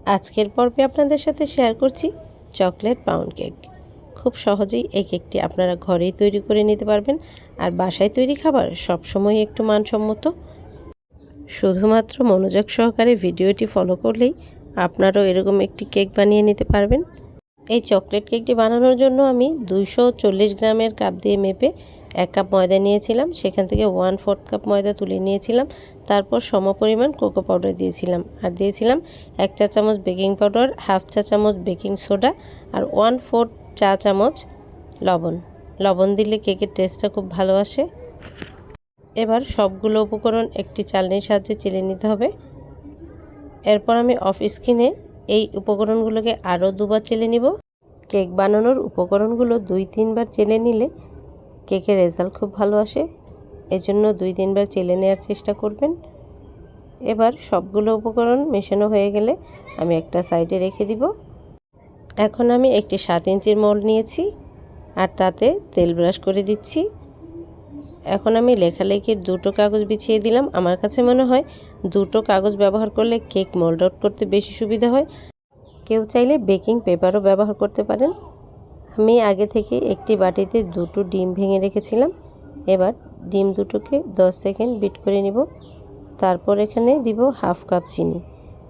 আজকের পর্বে আপনাদের সাথে শেয়ার করছি চকলেট পাউন্ড কেক। খুব সহজেই এই কেকটি আপনারা ঘরেই তৈরি করে নিতে পারবেন। আর বাসায় তৈরি খাবার সবসময় একটু মানসম্মত। শুধুমাত্র মনোযোগ সহকারে ভিডিওটি ফলো করলেই আপনারাও এরকম একটি কেক বানিয়ে নিতে পারবেন। এই চকলেট কেকটি বানানোর জন্য আমি 240 গ্রামের কাপ দিয়ে মেপে 1 কাপ ময়দা নিয়েছিলাম। সেখান থেকে 1/4 কাপ ময়দা তুলে নিয়েছিলাম। তারপর সমপরিমাণ কোকো পাউডার দিয়েছিলাম, আর দিয়েছিলাম 1 চা চামচ বেকিং পাউডার, 1/2 চা চামচ বেকিং সোডা আর 1/4 চা চামচ লবণ দিলে কেকের টেস্টটা খুব ভালো আসে। এবার সবগুলো উপকরণ একটি চালনির সাহায্যে চেলে নিতে হবে। এরপর আমি অফ স্ক্রিনে এই উপকরণগুলোকে আরও 2 বার চেলে নিব। কেক বানানোর উপকরণগুলো 2-3 বার চেলে নিলে কেকের রেজাল্ট খুব ভালো আসে। এজন্য 2-3 বার চেলে নেওয়ার চেষ্টা করবেন। এবার সবগুলো উপকরণ মেশানো হয়ে গেলে আমি একটা সাইডে রেখে দিব। এখন আমি একটি 7 ইঞ্চির মোল্ড নিয়েছি আর তাতে তেল ব্রাশ করে দিচ্ছি। এখন আমি লেখালেখির 2টো কাগজ বিছিয়ে দিলাম। আমার কাছে মনে হয় 2টো কাগজ ব্যবহার করলে কেক মোল্ড আউট করতে বেশি সুবিধা হয়। কেউ চাইলে বেকিং পেপারও ব্যবহার করতে পারেন। আমি আগে থেকে একটি বাটিতে 2টো ডিম ভেঙে রেখেছিলাম। এবার ডিম দুটোকে 10 সেকেন্ড বিট করে নিব। তারপর এখানে দিব 1/2 কাপ চিনি।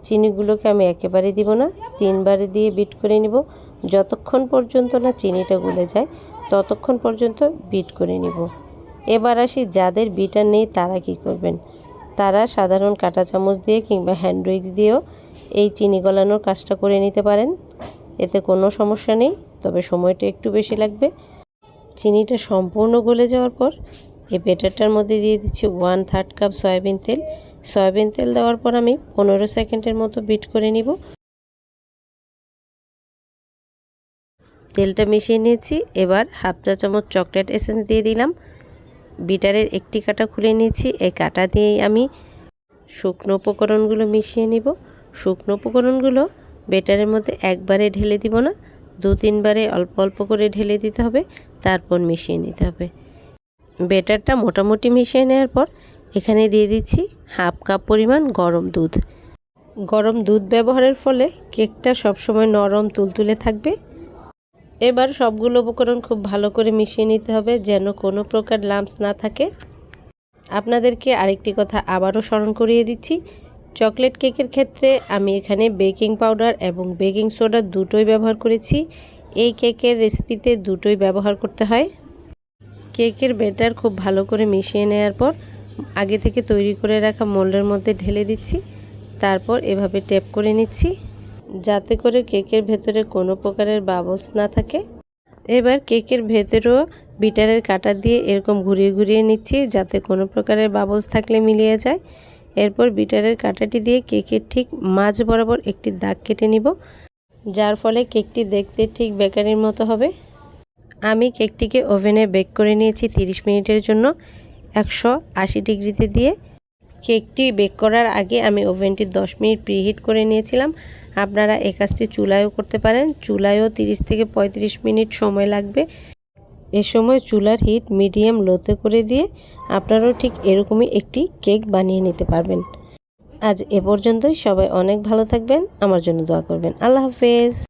চিনিগুলোকে আমি একেবারে দিব না, 3 বারে দিয়ে বিট করে নিব। যতক্ষণ পর্যন্ত না চিনিটা গলে যায় ততক্ষণ পর্যন্ত বিট করে নিব। এবার আসি যাদের বিটার নেই তারা কি করবেন। তারা সাধারণ কাঁটা চামচ দিয়ে কিংবা হ্যান্ড উইক্স দিয়েও এই চিনি গলানোর কাজটা করে নিতে পারেন। এতে কোনো সমস্যা নেই, তবে সময়টা একটু বেশি লাগবে। চিনিটা সম্পূর্ণ গলে যাওয়ার পর এই ব্যাটারটার মধ্যে দিয়ে দিচ্ছি 1/3 কাপ সয়াবিন তেল। সয়াবিন তেল দেওয়ার পর আমি 15 সেকেন্ডের মতো বিট করে নিব। তেলটা মিশিয়ে নিয়েছি। এবার 1/2 চা চামচ চকলেট এসেন্স দিয়ে দিলাম। বিটারের একটি কাঁটা খুলে নিয়েছি। এই কাঁটা দিয়েই আমি শুকনো উপকরণগুলো মিশিয়ে নিব। শুকনো উপকরণগুলো ব্যাটারের মধ্যে একবারে ঢেলে দিব না, 2-3 বারে অল্প অল্প করে ঢেলে দিতে হবে, তারপর মিশিয়ে নিতে হবে। ব্যাটারটা মোটামুটি মিশিয়ে নেওয়ার পর এখানে দিয়ে দিচ্ছি 1/2 কাপ পরিমাণ গরম দুধ। গরম দুধ ব্যবহারের ফলে কেকটা সবসময় নরম তুলতুলে থাকবে। এবার সবগুলো উপকরণ খুব ভালো করে মিশিয়ে নিতে হবে যেন কোনো প্রকার লাম্পস না থাকে। আপনাদেরকে আরেকটি কথা আবারও স্মরণ করিয়ে দিচ্ছি, চকলেট কেকের ক্ষেত্রে আমি এখানে বেকিং পাউডার এবং বেকিং সোডা দুটোই ব্যবহার করেছি। এই কেকের রেসিপিতে দুটোই ব্যবহার করতে হয়। কেকের ব্যাটার খুব ভালো করে মিশিয়ে নেওয়ার পর আগে থেকে তৈরি করে রাখা মোল্ডের মধ্যে ঢেলে দিচ্ছি। তারপর এভাবে ট্যাপ করে নিচ্ছি যাতে করে কেকের ভেতরে কোনো প্রকারের বাবলস না থাকে। এবার কেকের ভেতরেও বিটারের কাঁটা দিয়ে এরকম ঘুরিয়ে ঘুরিয়ে নিচ্ছি যাতে কোনো প্রকারের বাবলস থাকলে মিলিয়ে যায়। এরপর বিটারের কাঁটাটি দিয়ে কেকের ঠিক মাঝ বরাবর একটি দাগ কেটে নিব, যার ফলে কেকটি দেখতে ঠিক বেকারির মতো হবে। আমি কেকটিকে ওভেনে বেক করে নিয়েছি 30 মিনিটের জন্য 180 ডিগ্রিতে দিয়ে। কেকটি বেক করার আগে আমি ওভেনটি 10 মিনিট প্রিহিট করে নিয়েছিলাম। আপনারা এই কাজটি চুলায়ও করতে পারেন। চুলায়ও 30 থেকে 35 মিনিট সময় লাগবে। এ সময় চুলার হিট মিডিয়াম লোতে করে দিয়ে আপনারাও ঠিক এরকমই একটি কেক বানিয়ে নিতে পারবেন। আজ এ পর্যন্তই। সবাই অনেক ভালো থাকবেন, আমার জন্য দোয়া করবেন। আল্লাহ হাফেজ।